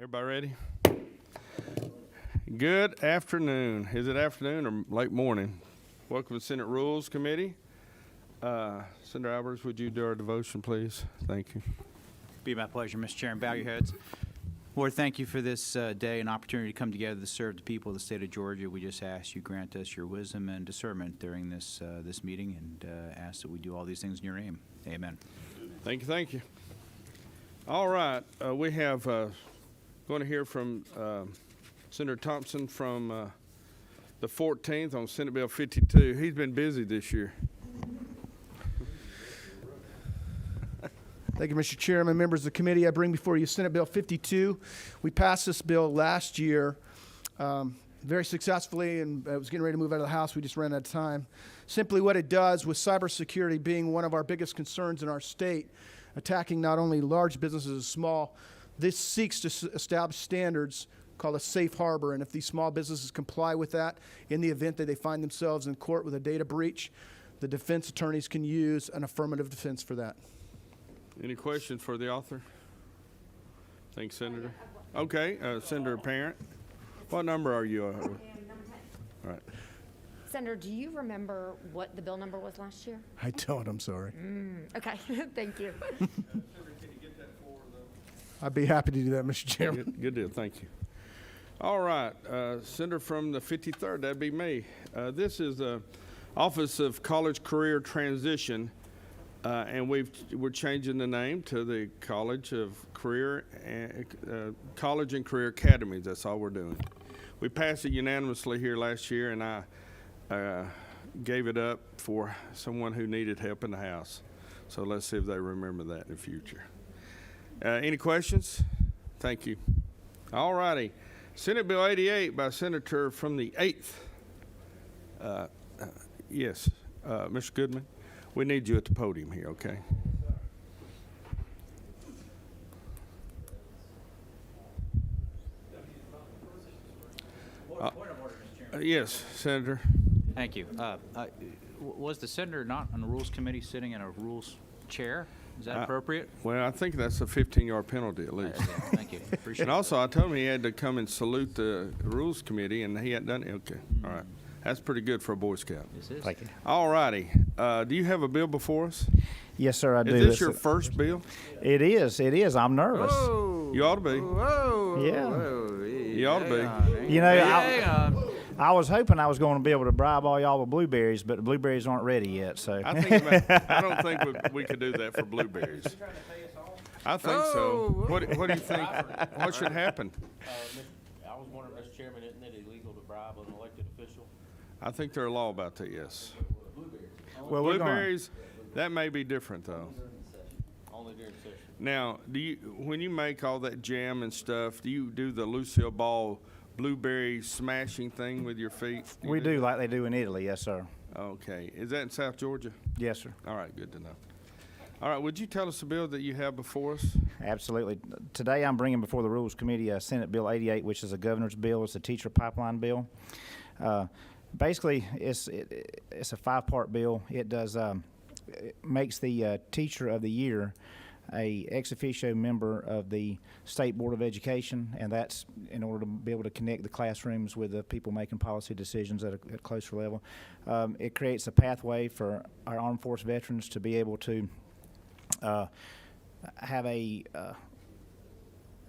Everybody ready? Good afternoon. Is it afternoon or late morning? Welcome to Senate Rules Committee. Senator Alvarez, would you do our devotion, please? Thank you. Be my pleasure, Mr. Chairman. Bow your heads. Lord, thank you for this day and opportunity to come together to serve the people of the state of Georgia. We just ask you grant us your wisdom and discernment during this meeting, and ask that we do all these things in your name. Amen. Thank you, thank you. All right, we have going to hear from Senator Thompson from the 14th on Senate Bill 52. He's been busy this year. Thank you, Mr. Chairman. Members of the committee, I bring before you Senate Bill 52. We passed this bill last year very successfully, and it was getting ready to move out of the House. We just ran out of time. Simply what it does, with cybersecurity being one of our biggest concerns in our state, attacking not only large businesses as small, this seeks to establish standards called a safe harbor. And if these small businesses comply with that, in the event that they find themselves in court with a data breach, the defense attorneys can use an affirmative defense for that. Any questions for the author? Thanks, Senator. Okay, Senator Parent. What number are you? I am number 10. All right. Senator, do you remember what the bill number was last year? I don't, I'm sorry. Okay, thank you. I'd be happy to do that, Mr. Chairman. Good deal, thank you. All right, Senator from the 53rd, that'd be me. This is the Office of College Career Transition, and we're changing the name to the College of Career and College and Career Academies. That's all we're doing. We passed it unanimously here last year, and I gave it up for someone who needed help in the House. So let's see if they remember that in the future. Any questions? Thank you. All righty. Senate Bill 88 by Senator from the 8th. Yes, Mr. Goodman, we need you at the podium here, okay? Yes, Senator. Thank you. Was the senator not on the Rules Committee sitting in a Rules chair? Is that appropriate? Well, I think that's a 15-yard penalty at least. Thank you. Appreciate And also, I told him he had to come and salute the Rules Committee, and he hadn't done it. Okay, all right. That's pretty good for a Boy Scout. This is. Thank you. All righty. Do you have a bill before us? Yes, sir, I do. Is this It's your first bill? It is. It is. I'm nervous. You ought to be. Whoa. Yeah. Whoa, You ought to be. You know, Hang on. I was hoping I was going to be able to bribe all y'all with blueberries, but the blueberries aren't ready yet. So I don't think we could do that for blueberries. I think so. What do you think? What should happen? I was wondering, Mr. Chairman, isn't it illegal to bribe an elected official? I think there's a law about that. Yes. well, we're going. Blueberries, that may be different though. Only during session. Now, when you make all that jam and stuff, do you do the Lucille Ball blueberry smashing thing with your feet? We do like they do in Italy. Yes, sir. Okay. Is that in South Georgia? Yes, sir. All right. Good to know. All right. Would you tell us the bill that you have before us? Absolutely. Today I'm bringing before the Rules Committee Senate Bill 88, which is a governor's bill. It's a teacher pipeline bill. Basically, it's a 5-part bill. It does it makes the Teacher of the Year a ex officio member of the State Board of Education, and that's in order to be able to connect the classrooms with the people making policy decisions at a closer level. It creates a pathway for our armed force veterans to be able to have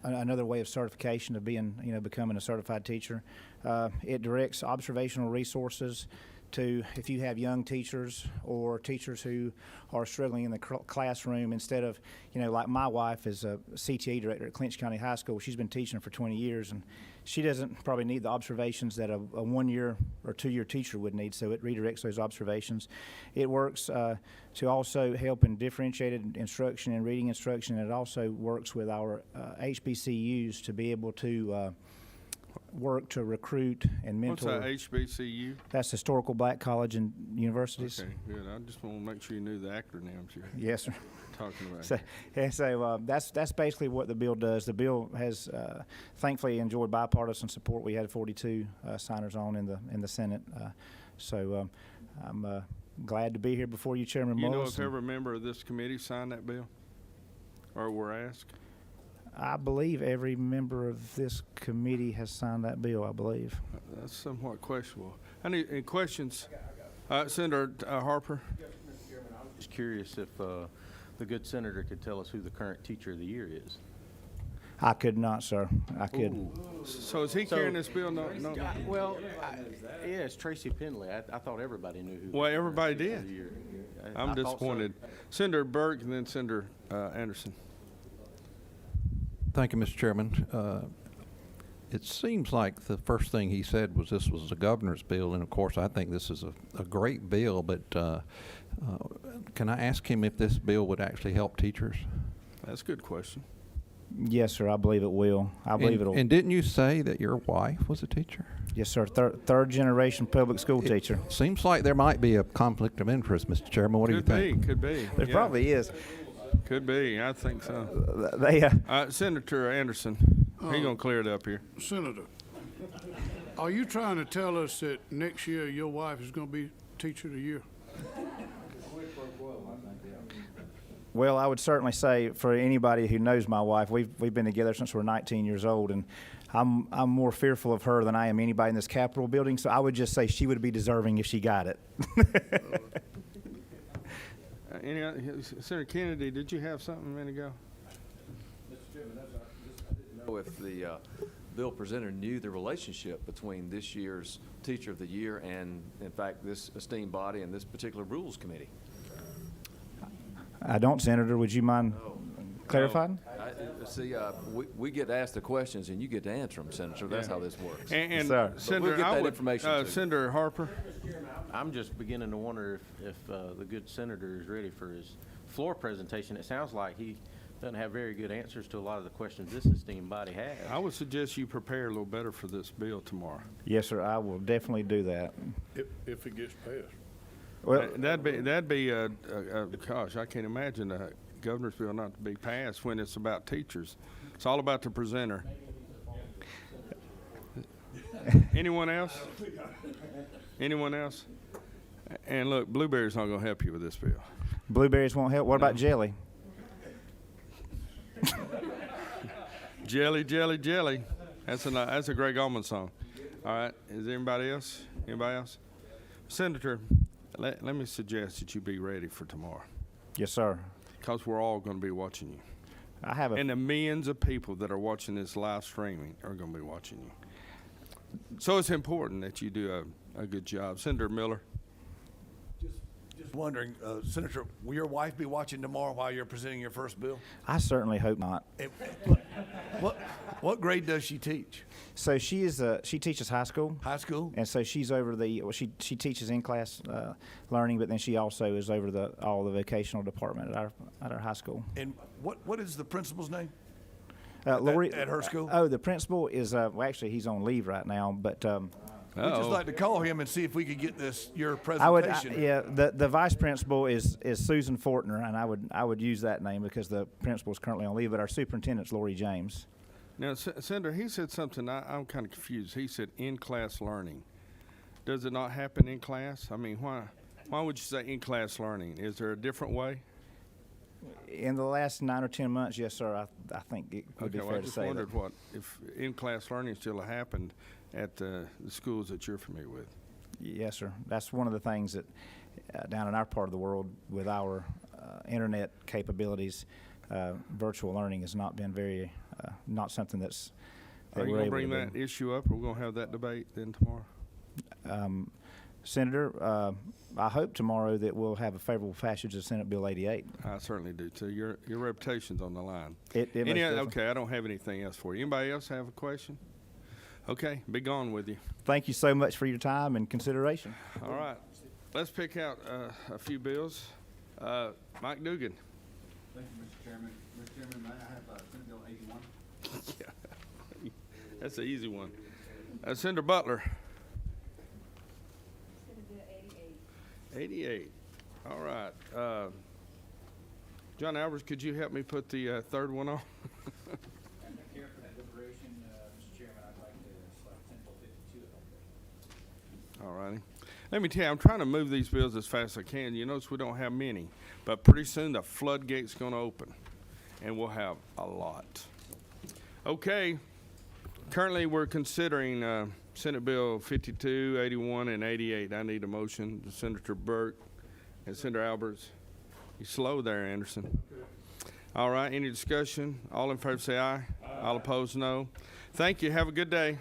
another way of certification of becoming a certified teacher. It directs observational resources to, if you have young teachers or teachers who are struggling in the classroom, instead of, like my wife is a CTA director at Clinch County High School. She's been teaching for 20 years, and she doesn't probably need the observations that a 1-year or 2-year teacher would need, so it redirects those observations. It works to also help in differentiated instruction and reading instruction, and it also works with our HBCUs to be able to work to recruit and mentor. What's that, HBCU? That's Historical Black College and Universities. Okay, good. I just want to make sure you knew the acronyms you're Yes, sir. talking about. So that's basically what the bill does. The bill has thankfully enjoyed bipartisan support. We had 42 signers on in the Senate. I'm glad to be here before you, Chairman You know Mullis. if every member of this committee signed that bill? Or were asked? I believe every member of this committee has signed that bill, I believe. That's somewhat questionable. Any questions? Senator Harper? Just curious if the good senator could tell us who the current teacher of the year is. I could not, sir. I could. So is he carrying this bill? No. Well, yeah, it's Tracy Penley. I thought everybody knew who. Well, the everybody teacher of did. the year. I I'm thought so. disappointed. Senator Burke and then Senator Anderson. Thank you, Mr. Chairman. It seems like the first thing he said was this was a governor's bill, and of course I think this is a great bill, but can I ask him if this bill would actually help teachers? That's a good question. Yes, sir. I believe it will. I believe it'll. And didn't you say that your wife was a teacher? Yes, sir. Third generation public school teacher. Seems like there might be a conflict of interest, Mr. Chairman. What do you think? Could be. There Yeah. probably is. Could be. I think so. They. Senator Anderson, he gonna clear it up here. Senator, are you trying to tell us that next year your wife is going to be Teacher of the Year? Well, I would certainly say for anybody who knows my wife, we've been together since we're 19 years old, and I'm more fearful of her than I am anybody in this Capitol building. So I would just say she would be deserving if she got it. Senator Kennedy, did you have something a minute ago? Know if the bill presenter knew the relationship between this year's Teacher of the Year and, in fact, this esteemed body and this particular Rules Committee. I don't, Senator. Would you mind clarifying? See, we get asked the questions and you get to answer them, Senator. That's how this works. And Sir. But Senator, we'll get I that would- information to you. Senator Harper. I'm just beginning to wonder if the good senator is ready for his floor presentation. It sounds like he doesn't have very good answers to a lot of the questions this esteemed body has. I would suggest you prepare a little better for this bill tomorrow. Yes, sir. I will definitely do that. If it gets passed. Well, That'd be gosh, I can't imagine a governor's bill not to be passed when it's about teachers. It's all about the presenter. Anyone else? Anyone else? And look, Blueberry's not gonna help you with this bill. blueberries won't help. What about jelly? Jelly, jelly, jelly. That's a Greg Allman song. All right. Is there anybody else? Anybody else? Senator, let me suggest that you be ready for tomorrow, Yes, sir. because we're all going to be watching you. I have a And the millions of people that are watching this live streaming are going to be watching you. So it's important that you do a good job. Senator Miller. Just wondering, Senator, will your wife be watching tomorrow while you're presenting your first bill? I certainly hope not. What grade does she teach? So she teaches high school. High school? And so she's over she teaches in-class learning, but then she also is over all the vocational department at our high school. And what is the principal's name? Lori, at her school? Oh, the principal is well, actually he's on leave right now, but We'd just like to call him and see if we could get your I would presentation. yeah. The vice principal is Susan Fortner, and I would use that name because the principal is currently on leave, but our superintendent's Lori James. Now, Senator, he said something, I'm kind of confused. He said in-class learning. Does it not happen in class? I mean, why would you say in-class learning? Is there a different way? In the last 9 or 10 months, yes, sir. I think it would be Okay, well, fair I to just say wondered that. what, if in-class learning still happened at the schools that you're familiar with. Yes, sir. That's one of the things that down in our part of the world with our internet capabilities, virtual learning has not been very, not something that Are you we're going to able bring to that do. issue up, or we're going to have that debate then tomorrow? Senator, I hope tomorrow that we'll have a favorable passage of Senate Bill 88. I certainly do, too. Your reputation's on the line. It most definitely- Okay, I don't have anything else for you. Anybody else have a question? Okay, be gone with you. Thank you so much for your time and consideration. All right, let's pick out a few bills. Mike Dugan. Thank you, Mr. Chairman. Mr. Chairman, may I have Senate Bill 81? That's an easy one. Senator Butler. Senate Bill 88. 88. All right. John Alvarez, could you help me put the third one on? Care for that deliberation, Mr. Chairman, I'd like to select Senate Bill 52 if I could. All righty. Let me tell you, I'm trying to move these bills as fast as I can. You notice we don't have many, but pretty soon the floodgate's going to open, and we'll have a lot. Okay. Currently, we're considering Senate Bill 52, 81, and 88. I need a motion. Senator Burke and Senator Alberts. You slow there, Anderson. All right, any discussion? All in favor say aye. All opposed, no. Thank you. Have a good day.